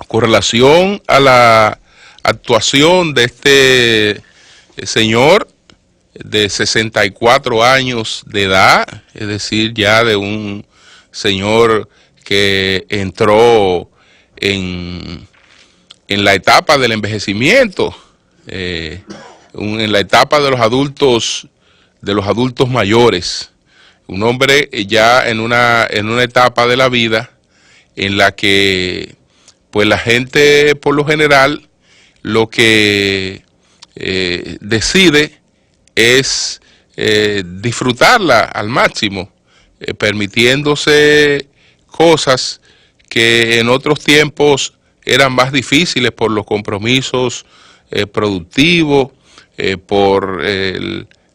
con relación a la actuación de este señor de 64 años de edad, es decir, ya de un señor que entró en la etapa del envejecimiento, en la etapa de los adultos mayores, un hombre ya en una etapa de la vida en la que pues la gente por lo general lo que decide es disfrutarla al máximo, permitiéndose cosas que en otros tiempos eran más difíciles por los compromisos productivos, por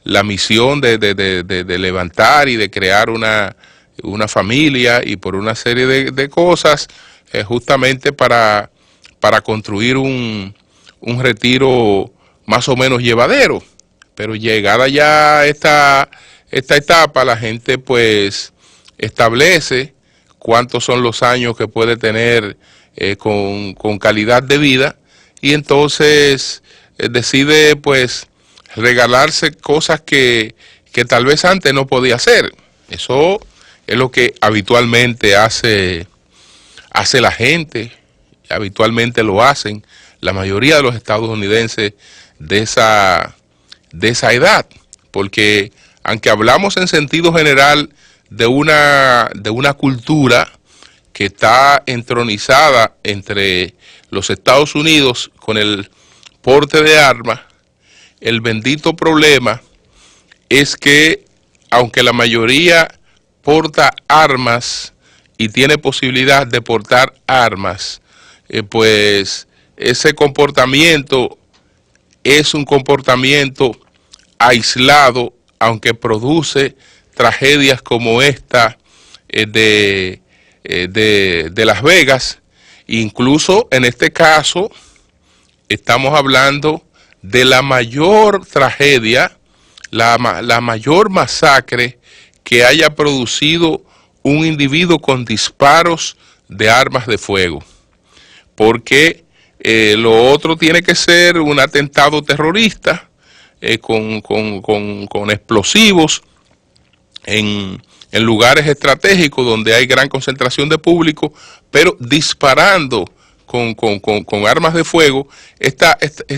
la misión de levantar y de crear una familia y por una serie de cosas, justamente para construir un retiro más o menos llevadero. Pero llegada ya esta etapa, la gente pues establece cuántos son los años que puede tener con calidad de vida, y entonces decide pues regalarse cosas que tal vez antes no podía hacer. Eso es lo que habitualmente hace la gente, habitualmente lo hacen la mayoría de los estadounidenses de esa edad, porque aunque hablamos en sentido general de una cultura que está entronizada entre los Estados Unidos con el porte de armas, el bendito problema es que aunque la mayoría porta armas y tiene posibilidad de portar armas, pues ese comportamiento es un comportamiento aislado, aunque produce tragedias como esta de Las Vegas. Incluso en este caso estamos hablando de la mayor tragedia, la mayor masacre que haya producido un individuo con disparos de armas de fuego, porque lo otro tiene que ser un atentado terrorista con explosivos en lugares estratégicos donde hay gran concentración de público, pero disparando con armas de fuego. Esta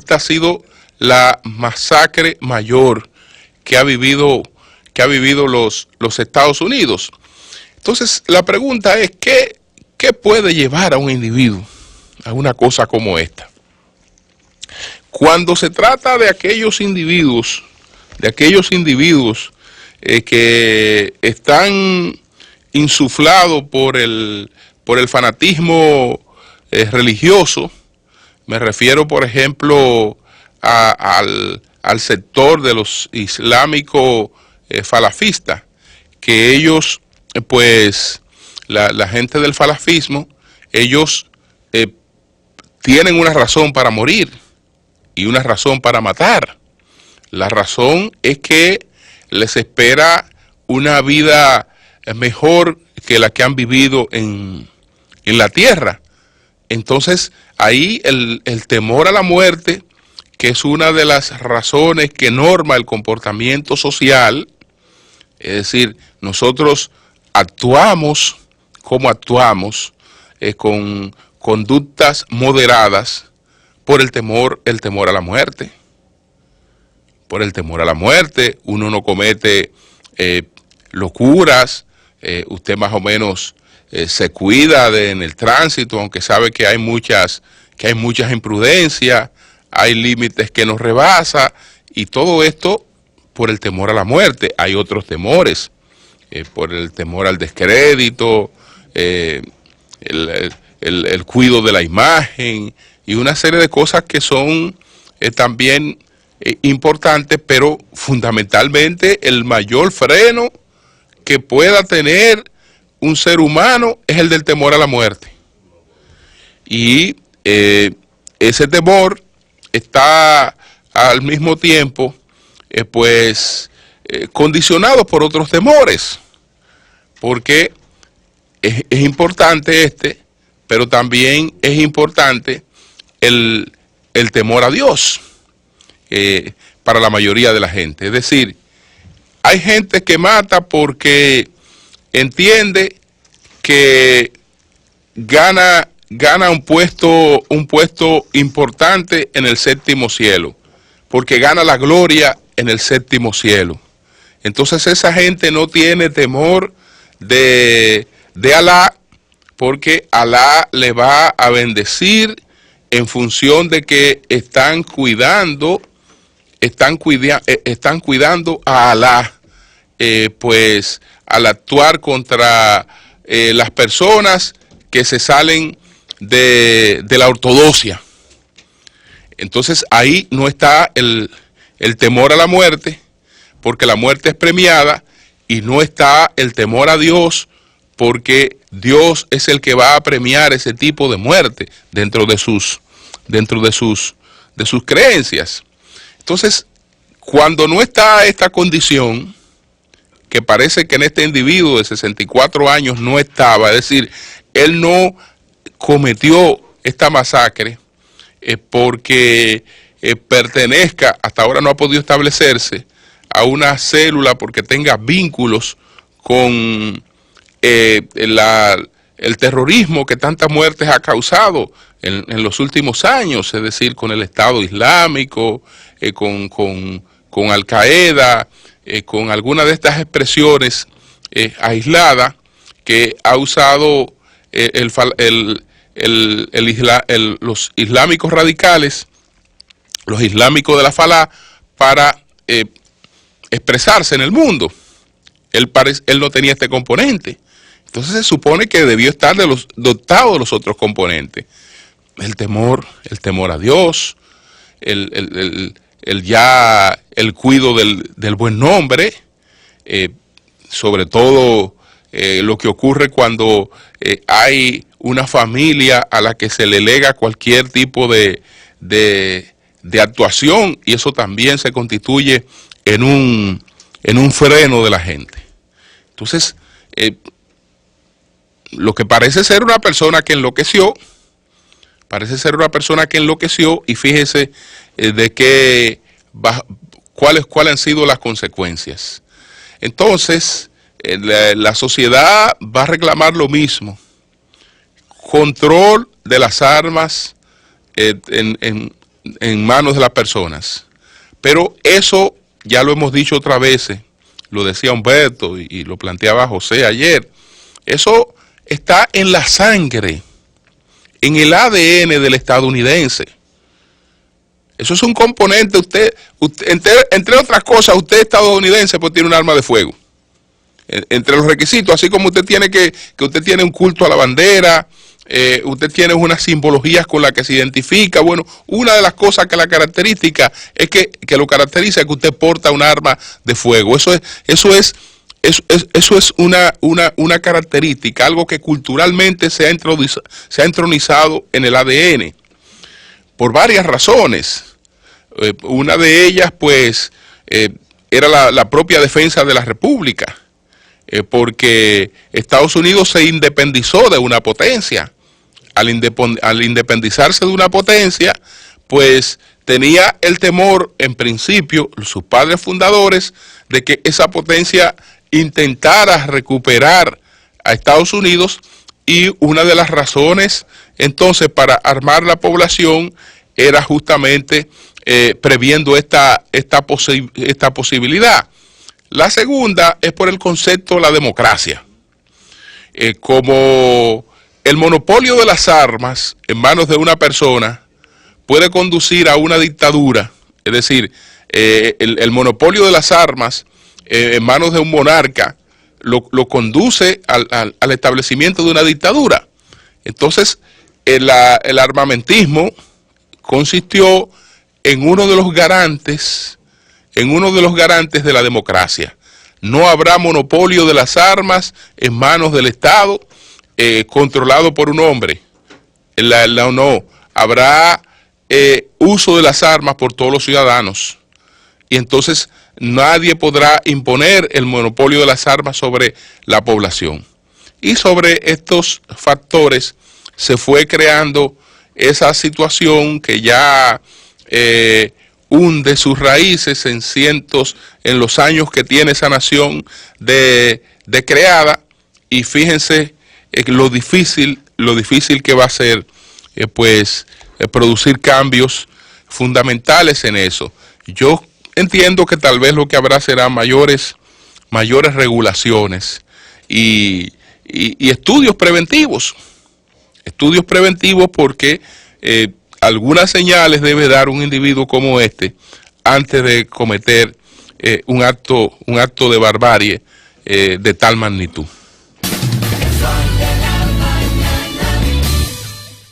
ha sido la masacre mayor que ha vivido los Estados Unidos. Entonces la pregunta es, ¿qué puede llevar a un individuo a una cosa como esta? Cuando se trata de aquellos individuos que están insuflados por el fanatismo religioso, me refiero por ejemplo al sector de los islámicos falafistas, que ellos pues la gente del falafismo, ellos tienen una razón para morir y una razón para matar. La razón es que les espera una vida mejor que la que han vivido en la tierra. Entonces ahí el temor a la muerte, que es una de las razones que norma el comportamiento social, es decir, nosotros actuamos como actuamos, con conductas moderadas por el temor a la muerte. Por el temor a la muerte, uno no comete locuras, usted más o menos se cuida en el tránsito, aunque sabe que hay muchas imprudencias, hay límites que nos rebasa, y todo esto por el temor a la muerte. Hay otros temores, por el temor al descrédito, el cuidado de la imagen y una serie de cosas que son también importantes, pero fundamentalmente el mayor freno que pueda tener un ser humano es el del temor a la muerte. Y ese temor está al mismo tiempo condicionado por otros temores, porque es importante pero también es importante el temor a Dios para la mayoría de la gente. Es decir, hay gente que mata porque entiende que gana un puesto importante en el séptimo cielo, porque gana la gloria en el séptimo cielo. Entonces esa gente no tiene temor de Alá, porque Alá le va a bendecir en función de que están cuidando a Alá, pues al actuar contra las personas que se salen de la ortodoxia. Entonces ahí no está el temor a la muerte, porque la muerte es premiada, y no está el temor a Dios, porque Dios es el que va a premiar ese tipo de muerte dentro de sus creencias. Entonces, cuando no está esta condición, que parece que en este individuo de 64 años no estaba, es decir, él no cometió esta masacre porque pertenezca, hasta ahora no ha podido establecerse, a una célula porque tenga vínculos con el terrorismo que tantas muertes ha causado en los últimos años, es decir, con el Estado Islámico, con Al Qaeda, con alguna de estas expresiones aisladas que ha usado los islámicos radicales, los islámicos de la Falá, para expresarse en el mundo. Él no tenía este componente. Entonces se supone que debió estar dotado de los otros componentes. El temor a Dios, el cuidado del buen nombre, sobre todo lo que ocurre cuando hay una familia a la que se le lega cualquier tipo de actuación, y eso también se constituye en un freno de la gente. Entonces, lo que parece ser una persona que enloqueció, y fíjese cuáles han sido las consecuencias. Entonces, la sociedad va a reclamar lo mismo: control de las armas en manos de las personas. Pero eso ya lo hemos dicho otras veces, lo decía Humberto y lo planteaba José ayer. Eso está en la sangre, en el ADN del estadounidense. Eso es un componente. Usted entre otras cosas, usted estadounidense, pues tiene un arma de fuego. Entre los requisitos, así como usted tiene que usted tiene un culto a la bandera, usted tiene unas simbologías con las que se identifica. Bueno, una de las cosas que la característica es que lo caracteriza es que usted porta un arma de fuego. Eso es una característica, algo que culturalmente se ha entronizado en el ADN por varias razones. Una de ellas, pues, era la propia defensa de la República, porque Estados Unidos se independizó de una potencia. Al independizarse de una potencia, pues tenía el temor, en principio, sus padres fundadores, de que esa potencia intentara recuperar a Estados Unidos, y una de las razones entonces para armar la población era justamente previendo esta posibilidad. La segunda es por el concepto de la democracia. Como el monopolio de las armas en manos de una persona puede conducir a una dictadura, es decir, el monopolio de las armas en manos de un monarca lo conduce al establecimiento de una dictadura. Entonces, el armamentismo consistió en uno de los garantes de la democracia. No habrá monopolio de las armas en manos del Estado controlado por un hombre. No, habrá uso de las armas por todos los ciudadanos. Y entonces nadie podrá imponer el monopolio de las armas sobre la población. Y sobre estos factores se fue creando esa situación que ya hunde sus raíces en los años que tiene esa nación de creada, y fíjense lo difícil que va a ser producir cambios fundamentales en eso. Yo entiendo que tal vez lo que habrá será mayores regulaciones y estudios preventivos. Estudios preventivos porque algunas señales debe dar un individuo como este antes de cometer un acto de barbarie de tal magnitud.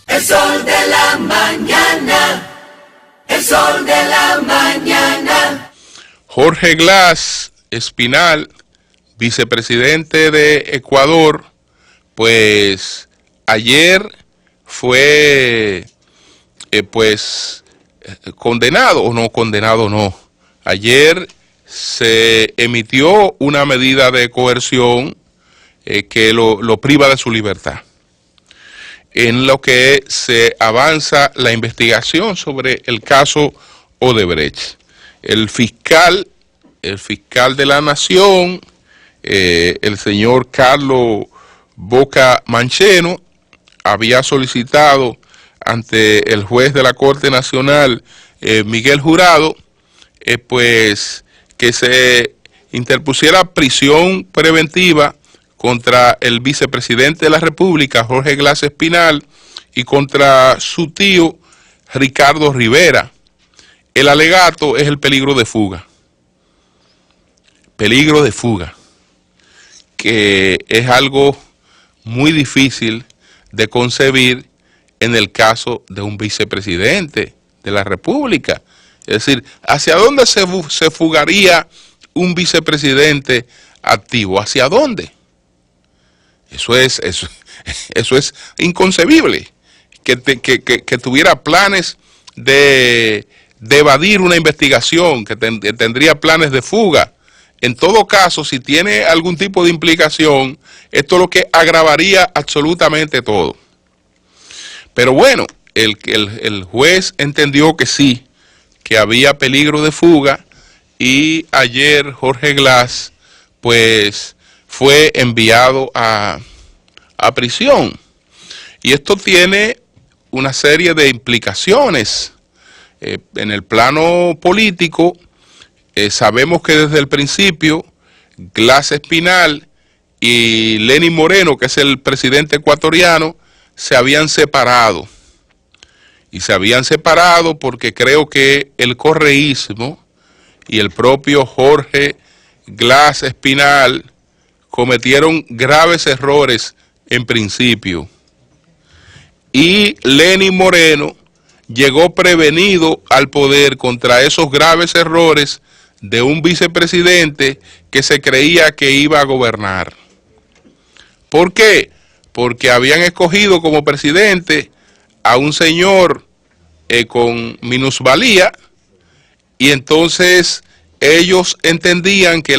El sol de la mañana, el sol de la mañana. Jorge Glass Espinal, vicepresidente de Ecuador, pues ayer fue condenado, o no condenado, no. Ayer se emitió una medida de coerción que lo priva de su libertad, en lo que se avanza la investigación sobre el caso Odebrecht. El fiscal de la Nación, el señor Carlos Boca Mancheno, había solicitado ante el juez de la Corte Nacional, Miguel Jurado, pues que se interpusiera prisión preventiva contra el vicepresidente de la República, Jorge Glass Espinal, y contra su tío, Ricardo Rivera. El alegato es el peligro de fuga. Peligro de fuga, que es algo muy difícil de concebir en el caso de un vicepresidente de la República. Es decir, ¿hacia dónde se fugaría un vicepresidente activo? ¿Hacia dónde? Eso es inconcebible, que tuviera planes de evadir una investigación, que tendría planes de fuga. En todo caso, si tiene algún tipo de implicación, esto es lo que agravaría absolutamente todo. Pero bueno, el juez entendió que sí, que había peligro de fuga, y ayer Jorge Glass pues fue enviado a prisión. Y esto tiene una serie de implicaciones. En el plano político, sabemos que desde el principio Glass Espinal y Lenín Moreno, que es el presidente ecuatoriano, se habían separado. Y se habían separado porque creo que el correísmo y el propio Jorge Glass Espinal cometieron graves errores en principio. Y Lenín Moreno llegó prevenido al poder contra esos graves errores de un vicepresidente que se creía que iba a gobernar. ¿Por qué? Porque habían escogido como presidente a un señor con minusvalía, y entonces ellos entendían que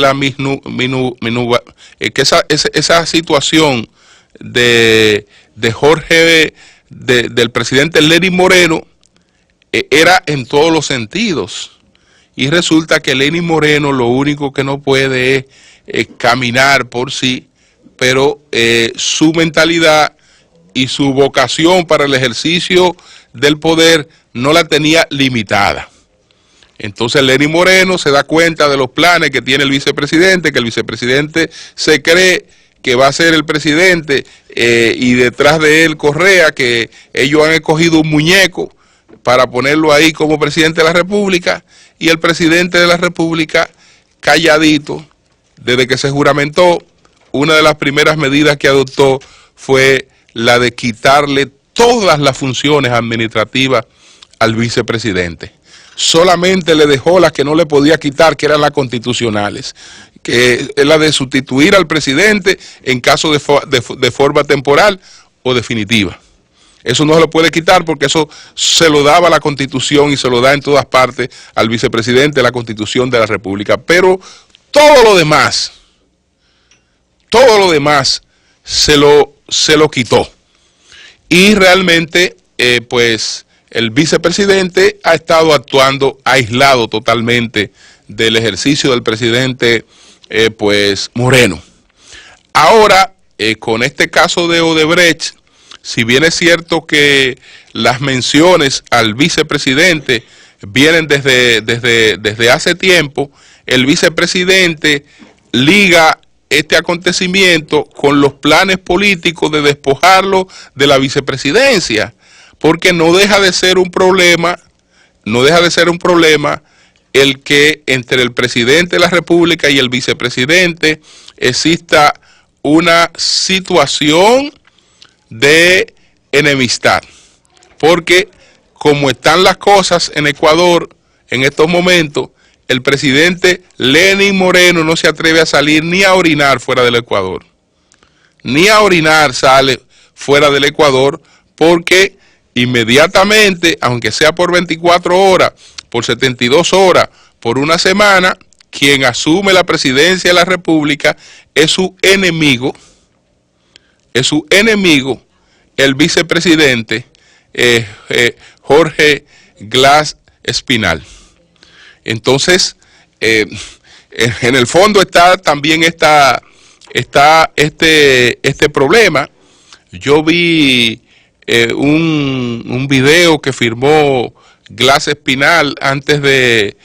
esa situación de Jorge, del presidente Lenín Moreno, era en todos los sentidos. Y resulta que Lenín Moreno lo único que no puede es caminar por sí, pero su mentalidad y su vocación para el ejercicio del poder no la tenía limitada. Entonces Lenín Moreno se da cuenta de los planes que tiene el vicepresidente, que el vicepresidente se cree que va a ser el presidente, y detrás de él Correa, que ellos han escogido un muñeco para ponerlo ahí como presidente de la República, y el presidente de la República, calladito, desde que se juramentó, una de las primeras medidas que adoptó fue la de quitarle todas las funciones administrativas al vicepresidente. Solamente le dejó las que no le podía quitar, que eran las constitucionales, que es la de sustituir al presidente en caso de forma temporal o definitiva. Eso no se lo puede quitar porque eso se lo daba la Constitución y se lo da en todas partes al vicepresidente de la Constitución de la República. Pero todo lo demás se lo quitó. y realmente pues el vicepresidente ha estado actuando aislado totalmente del ejercicio del presidente pues Moreno. Ahora, con este caso de Odebrecht, si bien es cierto que las menciones al vicepresidente vienen desde hace tiempo, el vicepresidente liga este acontecimiento con los planes políticos de despojarlo de la vicepresidencia, porque no deja de ser un problema, el que entre el presidente de la República y el vicepresidente exista una situación de enemistad, porque como están las cosas en Ecuador en estos momentos, el presidente Lenín Moreno no se atreve a salir ni a orinar fuera del Ecuador, ni a orinar sale fuera del Ecuador, porque inmediatamente, aunque sea por 24 horas, por 72 horas, por una semana, quien asume la presidencia de la República es su enemigo, el vicepresidente Jorge Glass Espinal. Entonces, en el fondo está también este problema. Yo vi un video que firmó Glass Espinal antes de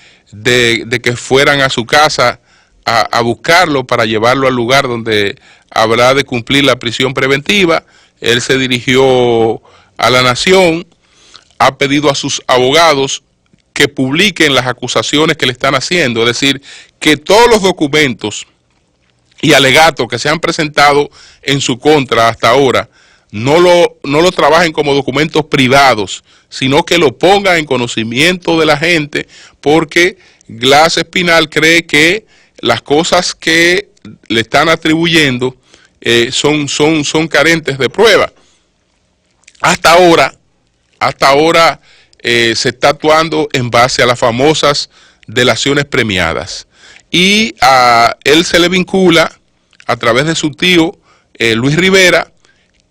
que fueran a su casa a buscarlo para llevarlo al lugar donde habrá de cumplir la prisión preventiva. Él se dirigió a La Nación, ha pedido a sus abogados que publiquen las acusaciones que le están haciendo, es decir, que todos los documentos y alegatos que se han presentado en su contra hasta ahora no lo trabajen como documentos privados, sino que lo pongan en conocimiento de la gente, porque Glass Espinal cree que las cosas que le están atribuyendo son carentes de prueba. Hasta ahora se está actuando en base a las famosas delaciones premiadas, y a él se le vincula a través de su tío Luis Rivera,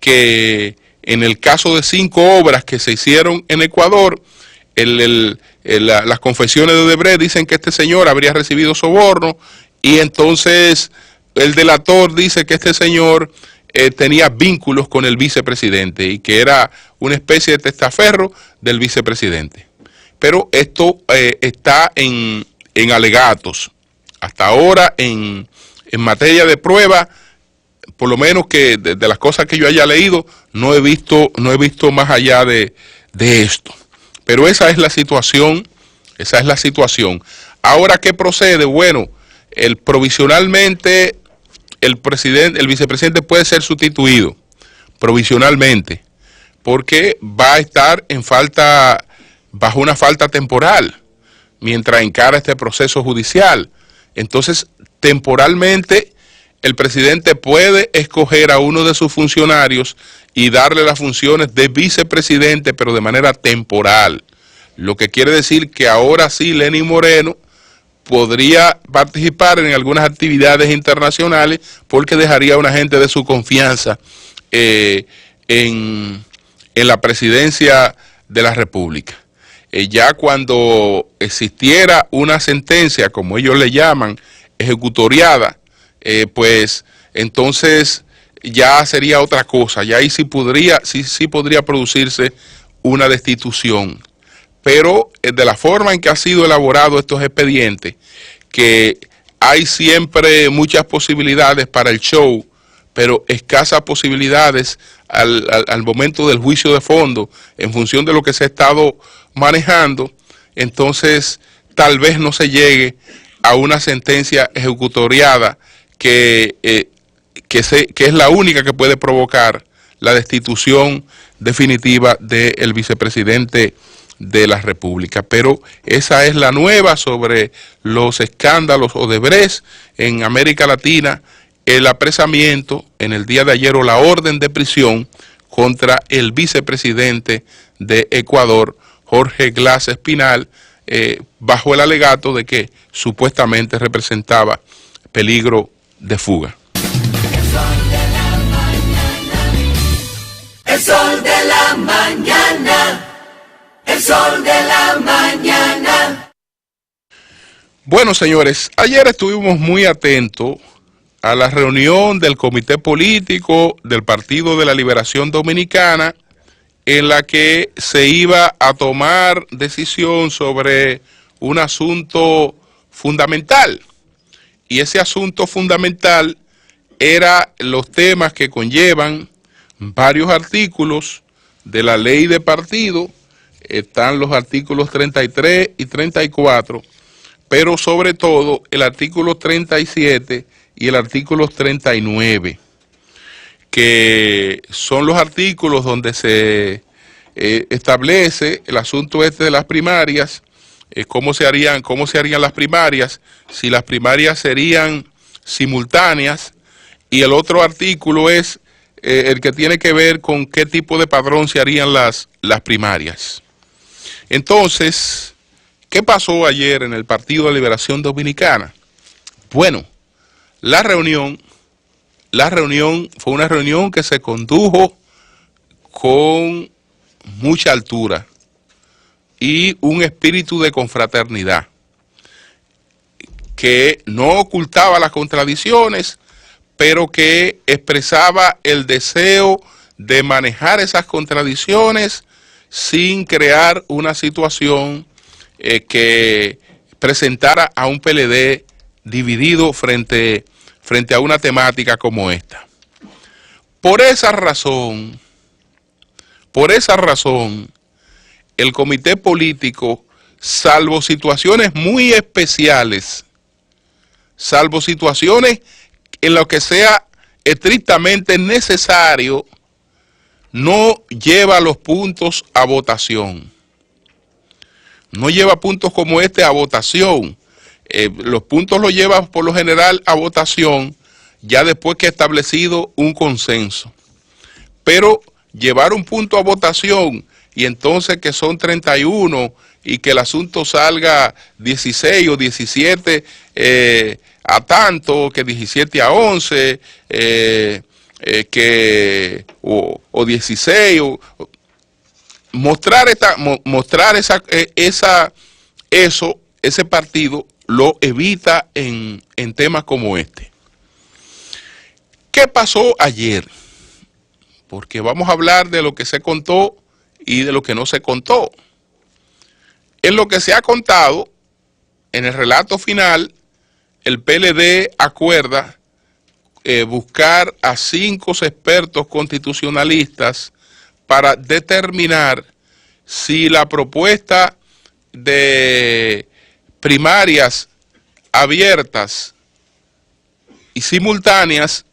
que en el caso de 5 obras que se hicieron en Ecuador, las confesiones de Odebrecht dicen que este señor habría recibido soborno, y entonces el delator dice que este señor tenía vínculos con el vicepresidente y que era una especie de testaferro del vicepresidente. Pero esto está en alegatos. Hasta ahora, en materia de prueba, por lo menos que de las cosas que yo haya leído, no he visto más allá de esto. Pero esa es la situación, Ahora, ¿qué procede? Bueno, provisionalmente el vicepresidente puede ser sustituido, provisionalmente, porque va a estar bajo una falta temporal, mientras encara este proceso judicial. Entonces, temporalmente, el presidente puede escoger a uno de sus funcionarios y darle las funciones de vicepresidente, pero de manera temporal. Lo que quiere decir que ahora sí Lenín Moreno podría participar en algunas actividades internacionales, porque dejaría a una gente de su confianza en la presidencia de la República. Ya cuando existiera una sentencia, como ellos le llaman, ejecutoriada, pues entonces ya sería otra cosa, ya ahí sí podría producirse una destitución. Pero de la forma en que ha sido elaborado estos expedientes, que hay siempre muchas posibilidades para el show, pero escasas posibilidades al momento del juicio de fondo, en función de lo que se ha estado manejando, entonces tal vez no se llegue a una sentencia ejecutoriada que es la única que puede provocar la destitución definitiva del vicepresidente de la República. Pero esa es la nueva sobre los escándalos Odebrecht en América Latina, el apresamiento en el día de ayer o la orden de prisión contra el vicepresidente de Ecuador, Jorge Glass Espinal, bajo el alegato de que supuestamente representaba peligro de fuga. El sol de la mañana. El sol de la mañana. Bueno, señores, ayer estuvimos muy atentos a la reunión del Comité Político del Partido de la Liberación Dominicana, en la que se iba a tomar decisión sobre un asunto fundamental. Y ese asunto fundamental era los temas que conllevan varios artículos de la ley de partido. Están los artículos 33 y 34, pero sobre todo el artículo 37 y el artículo 39, que son los artículos donde se establece el asunto este de las primarias, cómo se harían las primarias, si las primarias serían simultáneas, y el otro artículo es el que tiene que ver con qué tipo de padrón se harían las primarias. Entonces, ¿qué pasó ayer en el Partido de Liberación Dominicana? Bueno, la reunión fue una reunión que se condujo con mucha altura y un espíritu de confraternidad, que no ocultaba las contradicciones, pero que expresaba el deseo de manejar esas contradicciones sin crear una situación que presentara a un PLD dividido frente a una temática como esta. Por esa razón, el comité político, salvo situaciones muy especiales, salvo situaciones en lo que sea estrictamente necesario, no lleva los puntos a votación. No lleva puntos como este a votación. Los puntos los lleva por lo general a votación ya después que ha establecido un consenso. Pero llevar un punto a votación y entonces que son 31 y que el asunto salga 16 o 17 a tanto, que 17 a 11, o 16, mostrar ese partido lo evita en temas como este. ¿Qué pasó ayer? Porque vamos a hablar de lo que se contó y de lo que no se contó. En lo que se ha contado, en el relato final, el PLD acuerda buscar a 5 expertos constitucionalistas para determinar si la propuesta de primarias abiertas y simultáneas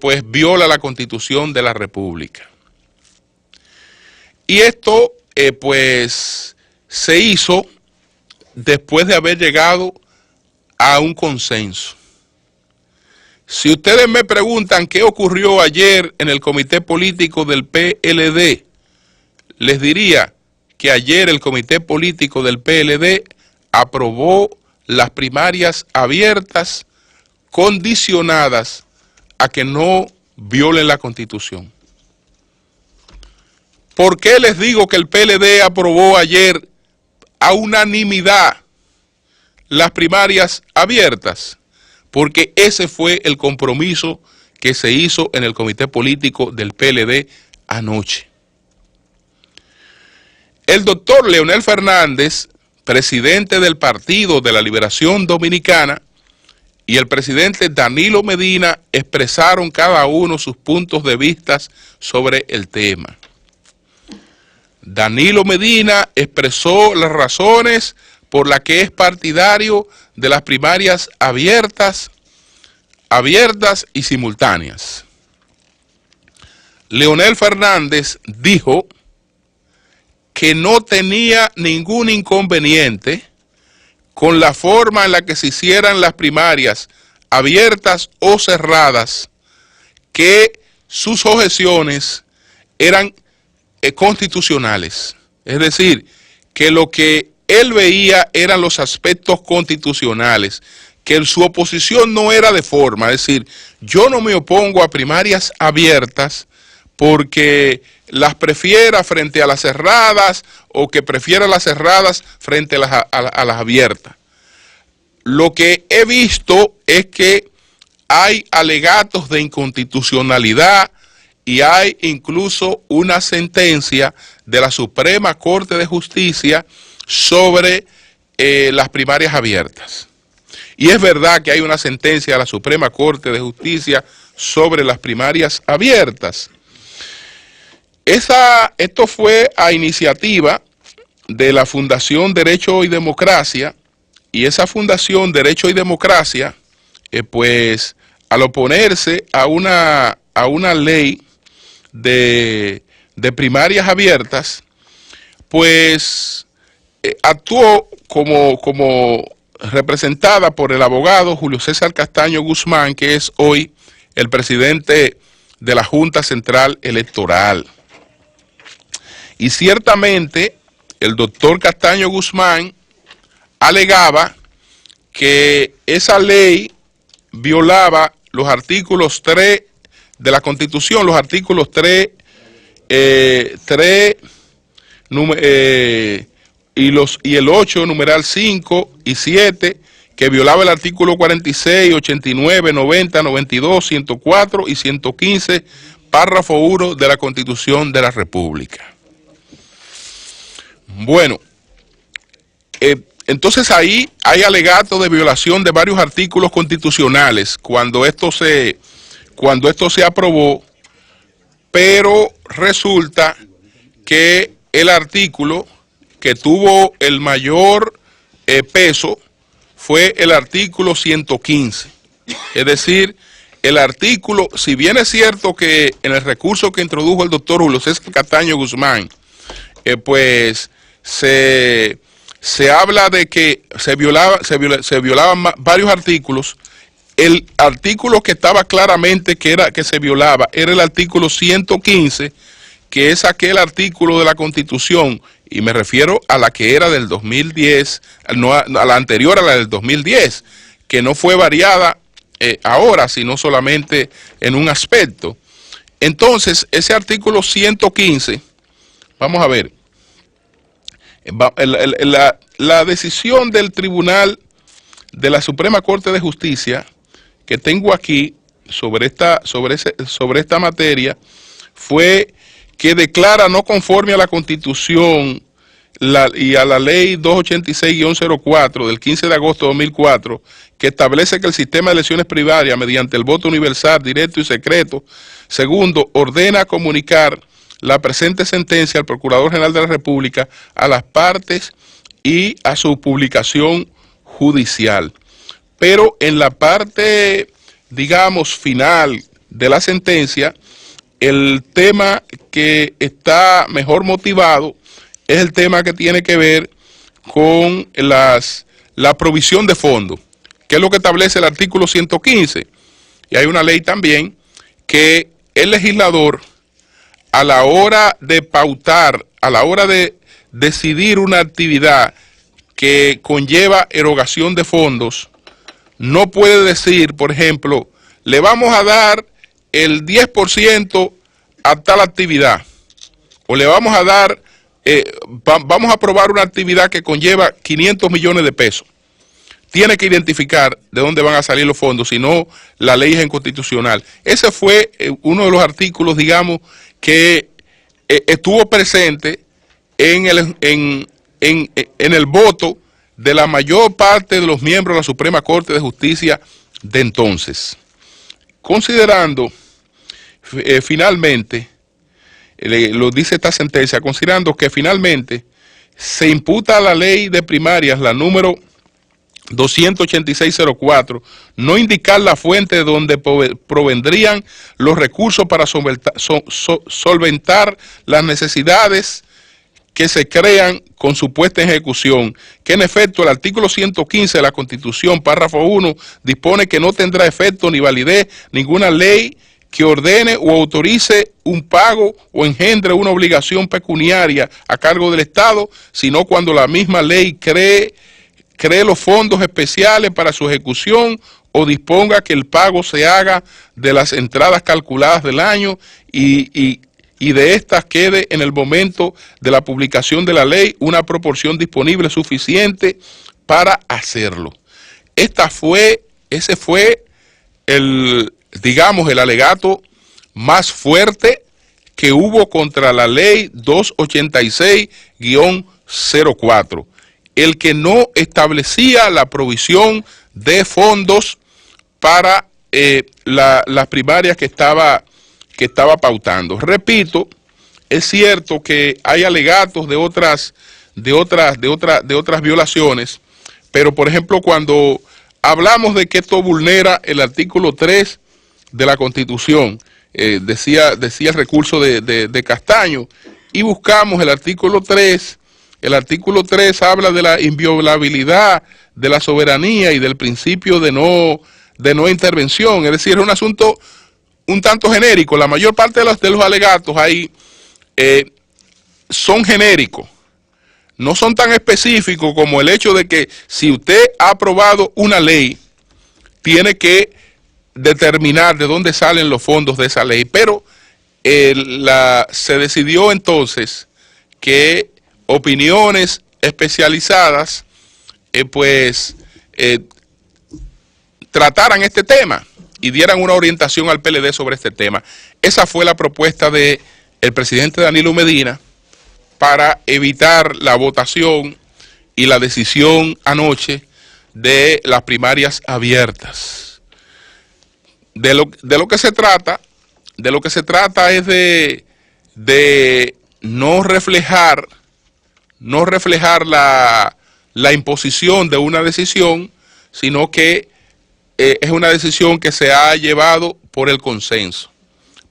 pues viola la Constitución de la República. Y esto pues se hizo después de haber llegado a un consenso. Si ustedes me preguntan qué ocurrió ayer en el comité político del PLD, les diría que ayer el comité político del PLD aprobó las primarias abiertas condicionadas a que no violen la Constitución. ¿Por qué les digo que el PLD aprobó ayer a unanimidad las primarias abiertas? Porque ese fue el compromiso que se hizo en el comité político del PLD anoche. El doctor Leonel Fernández, presidente del Partido de la Liberación Dominicana, y el presidente Danilo Medina expresaron cada uno sus puntos de vista sobre el tema. Danilo Medina expresó las razones por las que es partidario de las primarias abiertas y simultáneas. Leonel Fernández dijo que no tenía ningún inconveniente con la forma en la que se hicieran las primarias abiertas o cerradas, que sus objeciones eran constitucionales. Es decir, que lo que él veía eran los aspectos constitucionales, que su oposición no era de forma, es decir, yo no me opongo a primarias abiertas porque las prefiera frente a las cerradas o que prefiera las cerradas frente a las abiertas. Lo que he visto es que hay alegatos de inconstitucionalidad y hay incluso una sentencia de la Suprema Corte de Justicia sobre las primarias abiertas. Y es verdad que hay una sentencia de la Suprema Corte de Justicia sobre las primarias abiertas. Esto fue a iniciativa de la Fundación Derecho y Democracia, y esa Fundación Derecho y Democracia, pues al oponerse a una ley de primarias abiertas, pues actuó como representada por el abogado Julio César Castaño Guzmán, que es hoy el presidente de la Junta Central Electoral. Y ciertamente el doctor Castaño Guzmán alegaba que esa ley violaba los artículos 3 de la Constitución, los artículos 3, y el 8, numeral 5 y 7, que violaba el artículo 46, 89, 90, 92, 104 y 115, párrafo 1 de la Constitución de la República. Bueno, entonces ahí hay alegato de violación de varios artículos constitucionales cuando esto se aprobó, pero resulta que el artículo que tuvo el mayor peso fue el artículo 115. Es decir, el artículo, si bien es cierto que en el recurso que introdujo el doctor Julio César Castaño Guzmán, pues se habla de que se violaban varios artículos, el artículo que estaba claramente que se violaba era el artículo 115, que es aquel artículo de la Constitución, y me refiero a la que era del 2010, no a la anterior, a la del 2010, que no fue variada ahora, sino solamente en un aspecto. Entonces, ese artículo 115, vamos a ver, la decisión del Tribunal de la Suprema Corte de Justicia que tengo aquí sobre esta materia fue que declara no conforme a la Constitución y a la Ley 286-04 del 15 de agosto de 2004, que establece que el sistema de elecciones primarias mediante el voto universal, directo y secreto, segundo, ordena comunicar la presente sentencia al Procurador General de la República, a las partes y a su publicación judicial. Pero en la parte, digamos, final de la sentencia, el tema que está mejor motivado es el tema que tiene que ver con la provisión de fondos, que es lo que establece el artículo 115. Y hay una ley también que el legislador, a la hora de pautar, a la hora de decidir una actividad que conlleva erogación de fondos, no puede decir, por ejemplo, le vamos a dar el 10% a tal actividad, o le vamos a dar, vamos a aprobar una actividad que conlleva 500 millones de pesos. Tiene que identificar de dónde van a salir los fondos, si no, la ley es inconstitucional. Ese fue uno de los artículos, digamos, que estuvo presente en el voto de la mayor parte de los miembros de la Suprema Corte de Justicia de entonces. Considerando, finalmente, lo dice esta sentencia, considerando que finalmente se imputa a la ley de primarias, la número 286-04, no indicar la fuente de donde provendrían los recursos para solventar las necesidades que se crean con su puesta en ejecución, que en efecto el artículo 115 de la Constitución, párrafo 1, dispone que no tendrá efecto ni validez ninguna ley que ordene o autorice un pago o engendre una obligación pecuniaria a cargo del Estado, sino cuando la misma ley cree los fondos especiales para su ejecución o disponga que el pago se haga de las entradas calculadas del año y y de estas quede en el momento de la publicación de la ley una proporción disponible suficiente para hacerlo. Ese fue digamos, el alegato más fuerte que hubo contra la ley 286-04, el que no establecía la provisión de fondos para las primarias que estaba pautando. Repito, es cierto que hay alegatos de otras violaciones, pero por ejemplo cuando hablamos de que esto vulnera el artículo 3 de la Constitución, decía el recurso de Castaño, y buscamos el artículo 3 habla de la inviolabilidad de la soberanía y del principio de no intervención, es decir, es un asunto un tanto genérico. La mayor parte de los alegatos ahí son genéricos, no son tan específicos como el hecho de que si usted ha aprobado una ley, tiene que determinar de dónde salen los fondos de esa ley, pero se decidió entonces que opiniones especializadas trataran este tema y dieran una orientación al PLD sobre este tema. Esa fue la propuesta del presidente Danilo Medina para evitar la votación y la decisión anoche de las primarias abiertas. De lo que se trata es de no reflejar la imposición de una decisión, sino que es una decisión que se ha llevado por el consenso.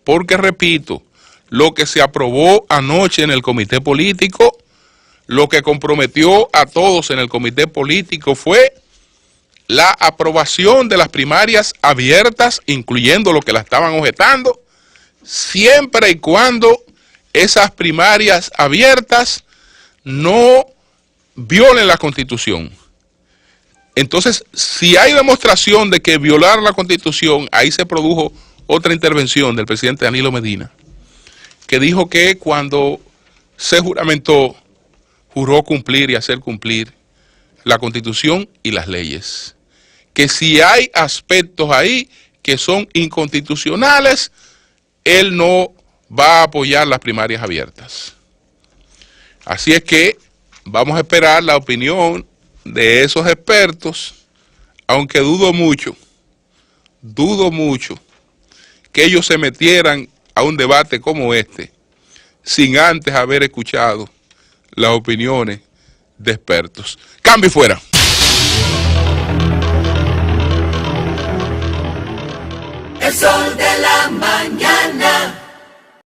Porque, repito, lo que se aprobó anoche en el comité político, lo que comprometió a todos en el comité político fue la aprobación de las primarias abiertas, incluyendo los que la estaban objetando, siempre y cuando esas primarias abiertas no violen la Constitución. Entonces, si hay demostración de que violar la Constitución, ahí se produjo otra intervención del presidente Danilo Medina, que dijo que cuando se juramentó, juró cumplir y hacer cumplir la Constitución y las leyes. Que si hay aspectos ahí que son inconstitucionales, él no va a apoyar las primarias abiertas. Así es que vamos a esperar la opinión de esos expertos, aunque dudo mucho que ellos se metieran a un debate como este sin antes haber escuchado las opiniones de expertos. Cambio y fuera. El sol de la mañana.